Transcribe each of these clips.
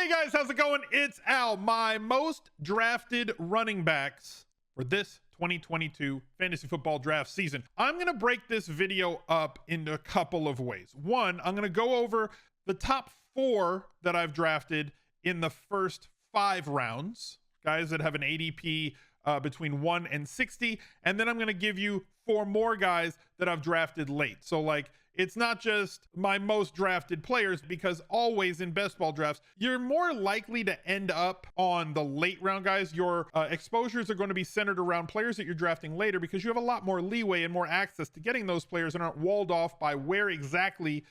Hey guys, how's it going? It's Al. My most drafted running backs for this 2022 fantasy football draft season. I'm going to break this video up into a couple of ways. One, I'm going to go over the top 4 that I've drafted in the first 5 rounds, guys that have an ADP between 1 and 60. And then I'm going to give you 4 more guys that I've drafted late. So like, it's not just my most drafted players, because always in best ball drafts, you're more likely to end up on the late round guys. Your exposures are going to be centered around players that you're drafting later, because you have a lot more leeway and more access to getting those players and aren't walled off by where exactly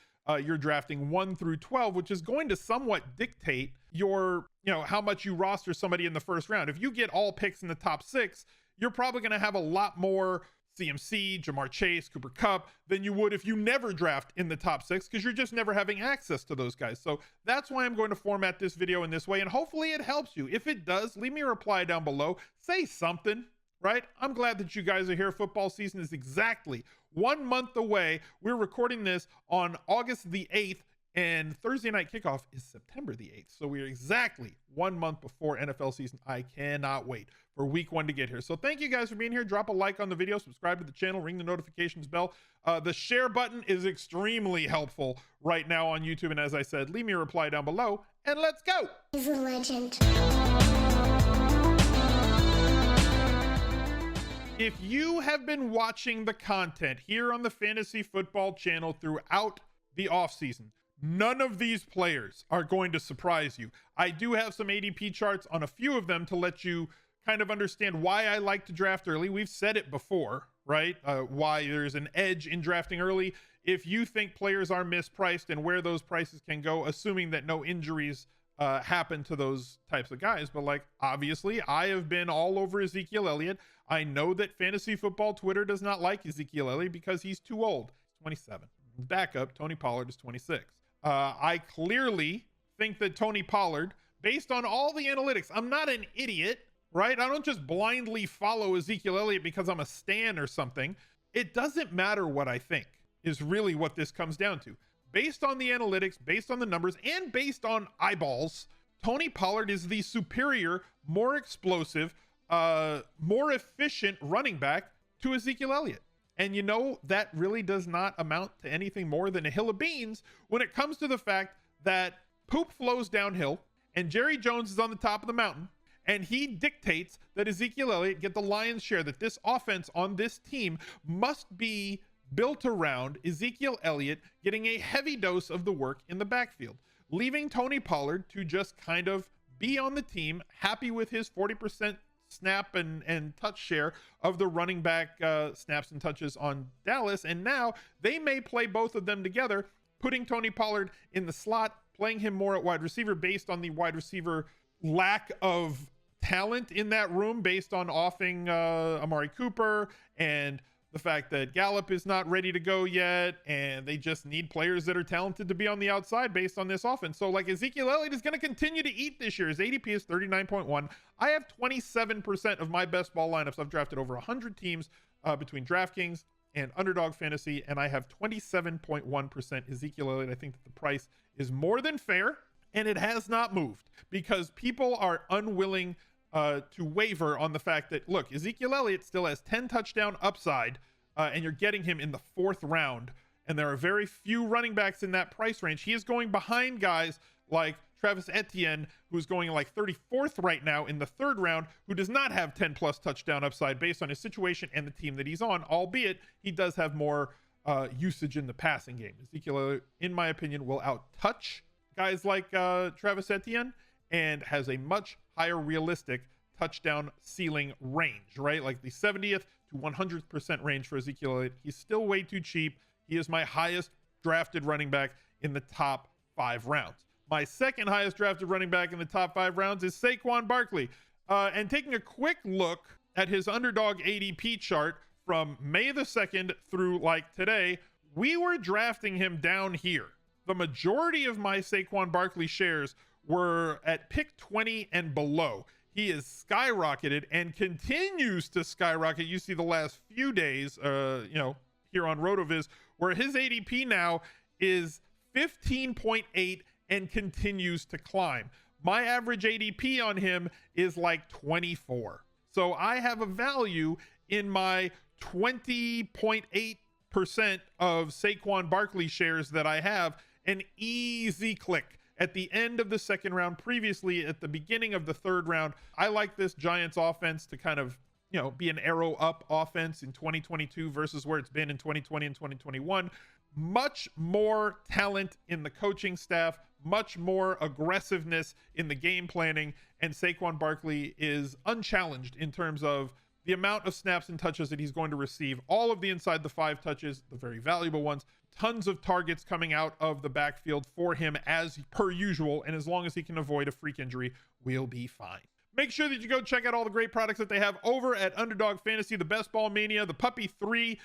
you're drafting 1 through 12, which is going to somewhat dictate your, how much you roster somebody in the first round. If you get all picks in the top 6, you're probably going to have a lot more CMC, Jamar Chase, Cooper Kupp than you would if you never draft in the top 6, because you're just never having access to those guys. So that's why I'm going to format this video in this way, and hopefully it helps you. If it does, leave me a reply down below. Say something, right? I'm glad that you guys are here. Football season is exactly 1 month away. We're recording this on August the 8th, and Thursday night kickoff is September the 8th. So we're exactly 1 month before NFL season. I cannot wait for week 1 to get here. So thank you guys for being here. Drop a like on the video, subscribe to the channel, ring the notifications bell. The share button is extremely helpful right now on YouTube. And as I said, leave me a reply down below and let's go. He's a legend. If you have been watching the content here on the Fantasy Football channel throughout the offseason, none of these players are going to surprise you. I do have some ADP charts on a few of them to let you kind of understand why I like to draft early. We've said it before, right? Why there's an edge in drafting early. If you think players are mispriced and where those prices can go, assuming that no injuries happen to those types of guys. But like, obviously, I have been all over Ezekiel Elliott. I know that fantasy football Twitter does not like Ezekiel Elliott because he's too old. He's 27. Backup, Tony Pollard, is 26. I clearly think that Tony Pollard, based on all the analytics, I'm not an idiot, right? I don't just blindly follow Ezekiel Elliott because I'm a stan or something. It doesn't matter what I think, is really what this comes down to. Based on the analytics, based on the numbers, and based on eyeballs, Tony Pollard is the superior, more explosive, more efficient running back to Ezekiel Elliott. And that really does not amount to anything more than a hill of beans when it comes to the fact that poop flows downhill and Jerry Jones is on the top of the mountain, and he dictates that Ezekiel Elliott get the lion's share, that this offense on this team must be built around Ezekiel Elliott getting a heavy dose of the work in the backfield, leaving Tony Pollard to just kind of be on the team, happy with his 40% snap and touch share of the running back snaps and touches on Dallas. And now they may play both of them together, putting Tony Pollard in the slot, playing him more at wide receiver based on the wide receiver lack of talent in that room, based on offing Amari Cooper and the fact that Gallup is not ready to go yet, and they just need players that are talented to be on the outside based on this offense. So like, Ezekiel Elliott is going to continue to eat this year. His ADP is 39.1. I have 27% of my best ball lineups. I've drafted over 100 teams between DraftKings and Underdog Fantasy, and I have 27.1% Ezekiel Elliott. I think that the price is more than fair, and it has not moved because people are unwilling to waver on the fact that, look, Ezekiel Elliott still has 10 touchdown upside, and you're getting him in the 4th round. And there are very few running backs in that price range. He is going behind guys like Travis Etienne, who's going like 34th right now in the 3rd round, who does not have 10 plus touchdown upside based on his situation and the team that he's on, albeit he does have more usage in the passing game. Ezekiel Elliott, in my opinion, will out-touch guys like Travis Etienne, and has a much higher realistic touchdown ceiling range, right? Like the 70th to 100% range for Ezekiel Elliott. He's still way too cheap. He is my highest drafted running back in the top 5 rounds. My second highest drafted running back in the top 5 rounds is SAQUON Barkley. And taking a quick look at his underdog ADP chart from May the 2nd through like today, we were drafting him down here. The majority of my SAQUON Barkley shares were at pick 20 and below. He is skyrocketed and continues to skyrocket. You see the last few days, here on RotoViz, where his ADP now is 15.8 and continues to climb. My average ADP on him is like 24. So I have a value in my 20.8% of Saquon Barkley shares that I have, an easy click at the end of the second round, previously at the beginning of the third round. I like this Giants offense to kind of, be an arrow up offense in 2022 versus where it's been in 2020 and 2021. Much more talent in the coaching staff, much more aggressiveness in the game planning, and Saquon Barkley is unchallenged in terms of the amount of snaps and touches that he's going to receive. All of the inside the 5 touches, the very valuable ones, tons of targets coming out of the backfield for him as per usual. And as long as he can avoid a freak injury, we'll be fine. Make sure that you go check out all the great products that they have over at Underdog Fantasy. The Best Ball Mania, the Puppy 3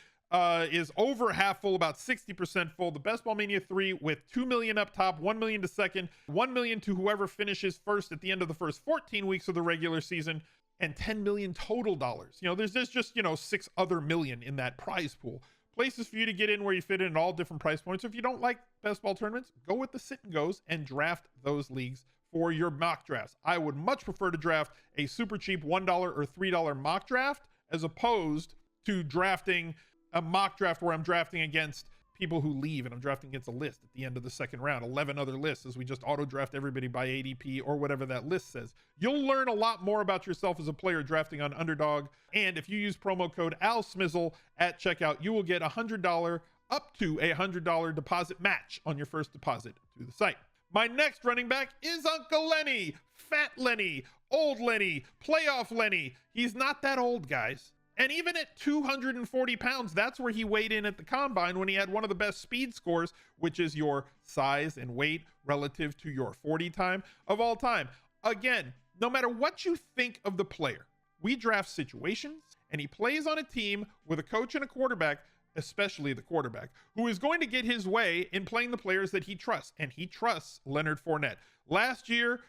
is over half full, about 60% full. The Best Ball Mania 3 with 2 million up top, 1 million to second, 1 million to whoever finishes first at the end of the first 14 weeks of the regular season, and 10 million total dollars. There's just 6 other million in that prize pool. Places for you to get in where you fit in at all different price points. If you don't like best ball tournaments, go with the sit and goes and draft those leagues for your mock drafts. I would much prefer to draft a super cheap $1 or $3 mock draft as opposed to drafting a mock draft where I'm drafting against people who leave and I'm drafting against a list at the end of the second round, 11 other lists, as we just auto draft everybody by ADP or whatever that list says. You'll learn a lot more about yourself as a player drafting on Underdog. And if you use promo code Smizzle at checkout, you will get $100 up to $100 deposit match on your first deposit to the site. My next running back is Uncle Lenny, Fat Lenny, Old Lenny, Playoff Lenny. He's not that old, guys. And even at 240 pounds, that's where he weighed in at the combine when he had one of the best speed scores, which is your size and weight relative to your 40 time of all time. Again, no matter what you think of the player, we draft situations, and he plays on a team with a coach and a quarterback, especially the quarterback, who is going to get his way in playing the players that he trusts. And he trusts Leonard Fournette. Last year,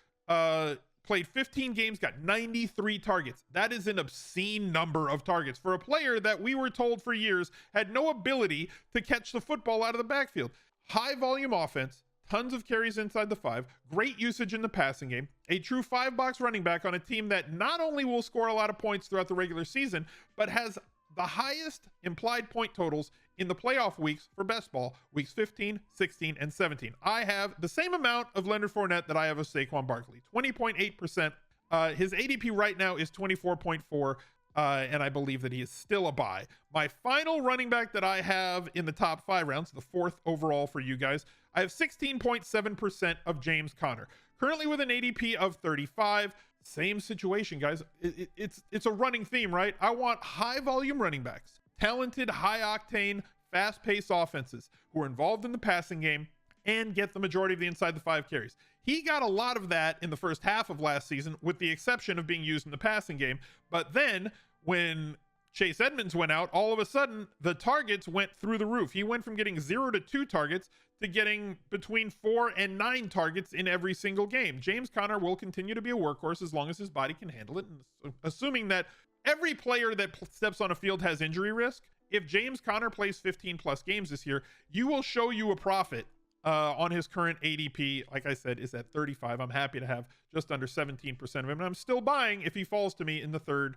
played 15 games, got 93 targets. That is an obscene number of targets for a player that we were told for years had no ability to catch the football out of the backfield. High volume offense, tons of carries inside the 5, great usage in the passing game, a true 5-box running back on a team that not only will score a lot of points throughout the regular season, but has the highest implied point totals in the playoff weeks for best ball, weeks 15, 16, and 17. I have the same amount of Leonard Fournette that I have of Saquon Barkley, 20.8%. His ADP right now is 24.4, and I believe that he is still a buy. My final running back that I have in the top 5 rounds, the 4th overall for you guys, I have 16.7% of James Conner, currently with an ADP of 35. Same situation, guys. It's a running theme, right? I want high volume running backs, talented, high octane, fast paced offenses who are involved in the passing game and get the majority of the inside the 5 carries. He got a lot of that in the first half of last season, with the exception of being used in the passing game. But then when Chase Edmonds went out, all of a sudden the targets went through the roof. He went from getting 0 to 2 targets to getting between 4 and 9 targets in every single game. James Conner will continue to be a workhorse as long as his body can handle it. And assuming that every player that steps on a field has injury risk, if James Conner plays 15 plus games this year, you will show you a profit on his current ADP. Like I said, is at 35. I'm happy to have just under 17% of him. And I'm still buying if he falls to me in the third,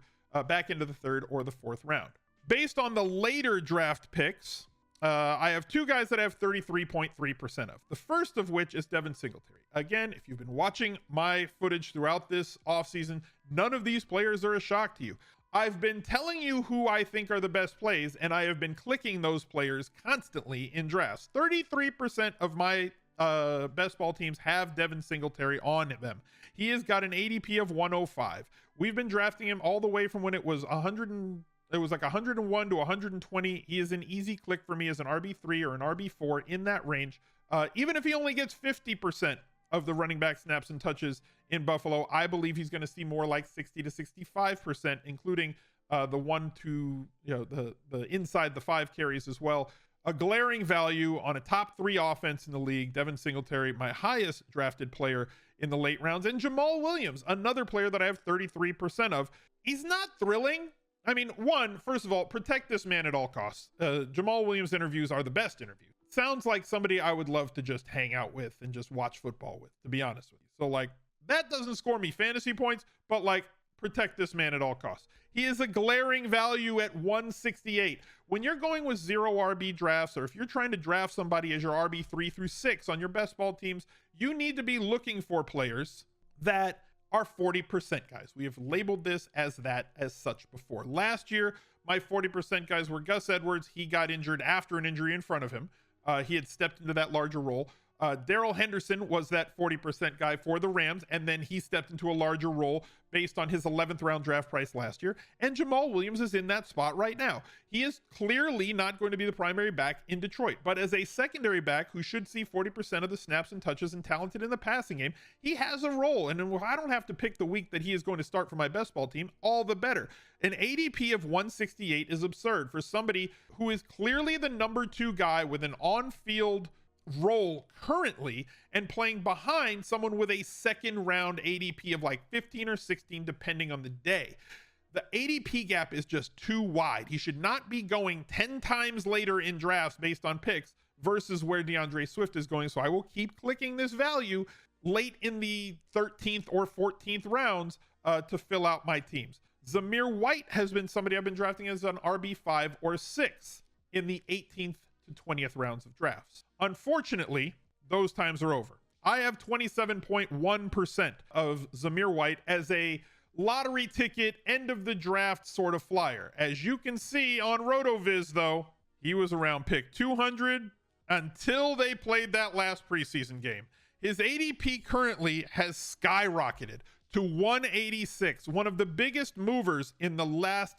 back into the 3rd or the 4th round. Based on the later draft picks, I have 2 guys that I have 33.3% of. The first of which is Devin Singletary. Again, if you've been watching my footage throughout this offseason, none of these players are a shock to you. I've been telling you who I think are the best plays, and I have been clicking those players constantly in drafts. 33% of my best ball teams have Devin Singletary on them. He has got an ADP of 105. We've been drafting him all the way from when it was 101 to 120. He is an easy click for me as an RB3 or an RB4 in that range. Even if he only gets 50% of the running back snaps and touches in Buffalo, I believe he's going to see more like 60 to 65%, including the inside the 5 carries as well. A glaring value on a top 3 offense in the league. Devin Singletary, my highest drafted player in the late rounds, and Jamaal Williams, another player that I have 33% of. He's not thrilling. I mean, first of all, protect this man at all costs. Jamaal Williams interviews are the best interviews. Sounds like somebody I would love to just hang out with and just watch football with, to be honest with you. So, like, That doesn't score me fantasy points, but like, protect this man at all costs. He is a glaring value at 168. When you're going with 0 RB drafts, or if you're trying to draft somebody as your RB 3 through 6 on your best ball teams, you need to be looking for players that are 40% guys. We have labeled this as that as such before. Last year, my 40% guys were Gus Edwards. He got injured after an injury in front of him. He had stepped into that larger role. Darrell Henderson was that 40% guy for the Rams, and then he stepped into a larger role based on his 11th round draft price last year. And Jamaal Williams is in that spot right now. He is clearly not going to be the primary back in Detroit, but as a secondary back who should see 40% of the snaps and touches and talented in the passing game, he has a role. And I don't have to pick the week that he is going to start for my best ball team, all the better. An ADP of 168 is absurd for somebody who is clearly the number 2 guy with an on-field role currently and playing behind someone with a second round ADP of like 15 or 16 depending on the day. The ADP gap is just too wide. He should not be going 10 times later in drafts based on picks versus where DeAndre Swift is going. So I will keep clicking this value late in the 13th or 14th rounds to fill out my teams. Zamir White has been somebody I've been drafting as an RB5 or 6 in the 18th to 20th rounds of drafts. Unfortunately, those times are over. I have 27.1% of Zamir White as a lottery ticket, end of the draft sort of flyer. As you can see on RotoViz, though, he was around pick 200 until they played that last preseason game. His ADP currently has skyrocketed to 186, one of the biggest movers in the last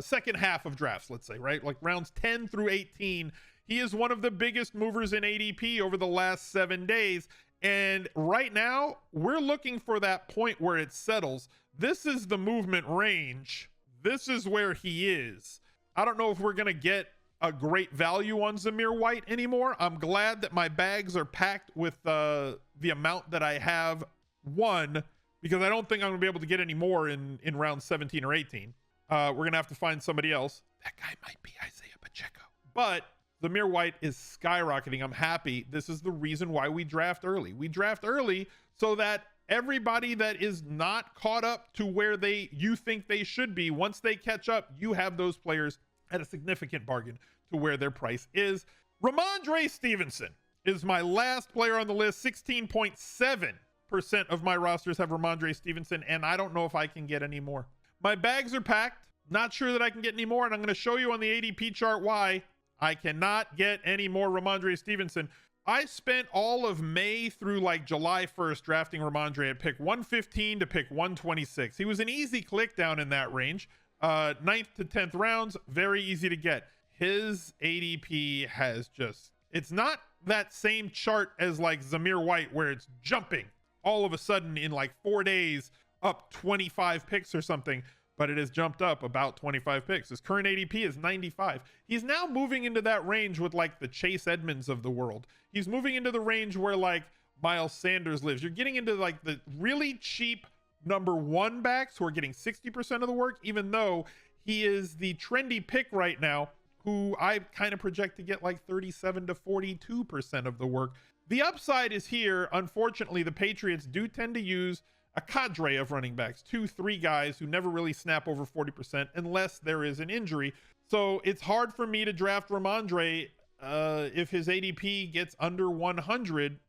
second half of drafts, let's say, right? Like rounds 10 through 18. He is one of the biggest movers in ADP over the last 7 days. And right now, we're looking for that point where it settles. This is the movement range. This is where he is. I don't know if we're going to get a great value on Zamir White anymore. I'm glad that my bags are packed with the amount that I have won, because I don't think I'm going to be able to get any more in round 17 or 18. We're going to have to find somebody else. That guy might be Isaiah Pacheco. But Zamir White is skyrocketing. I'm happy. This is the reason why we draft early. We draft early so that everybody that is not caught up to where you think they should be, once they catch up, you have those players at a significant bargain to where their price is. Ramondre Stevenson is my last player on the list. 16.7% of my rosters have Ramondre Stevenson, and I don't know if I can get any more. My bags are packed. Not sure that I can get any more, and I'm going to show you on the ADP chart why I cannot get any more Ramondre Stevenson. I spent all of May through like July 1st drafting Ramondre at pick 115 to pick 126. He was an easy click down in that range. 9th to 10th rounds, very easy to get. His ADP has just, it's not that same chart as like Zamir White where it's jumping all of a sudden in like 4 days up 25 picks or something, but it has jumped up about 25 picks. His current ADP is 95. He's now moving into that range with like the Chase Edmonds of the world. He's moving into the range where like Miles Sanders lives. You're getting into like the really cheap number 1 backs who are getting 60% of the work, even though he is the trendy pick right now, who I kind of project to get like 37 to 42% of the work. The upside is here. Unfortunately, the Patriots do tend to use a cadre of running backs, 2-3 guys who never really snap over 40% unless there is an injury. So it's hard for me to draft Ramondre if his ADP gets under 100,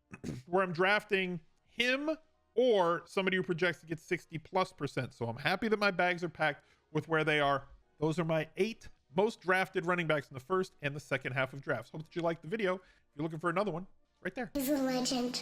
where I'm drafting him or somebody who projects to get 60+%. So I'm happy that my bags are packed with where they are. Those are my 8 most drafted running backs in the first and the second half of drafts. Hope that you liked the video. If you're looking for another one, right there. He's a legend.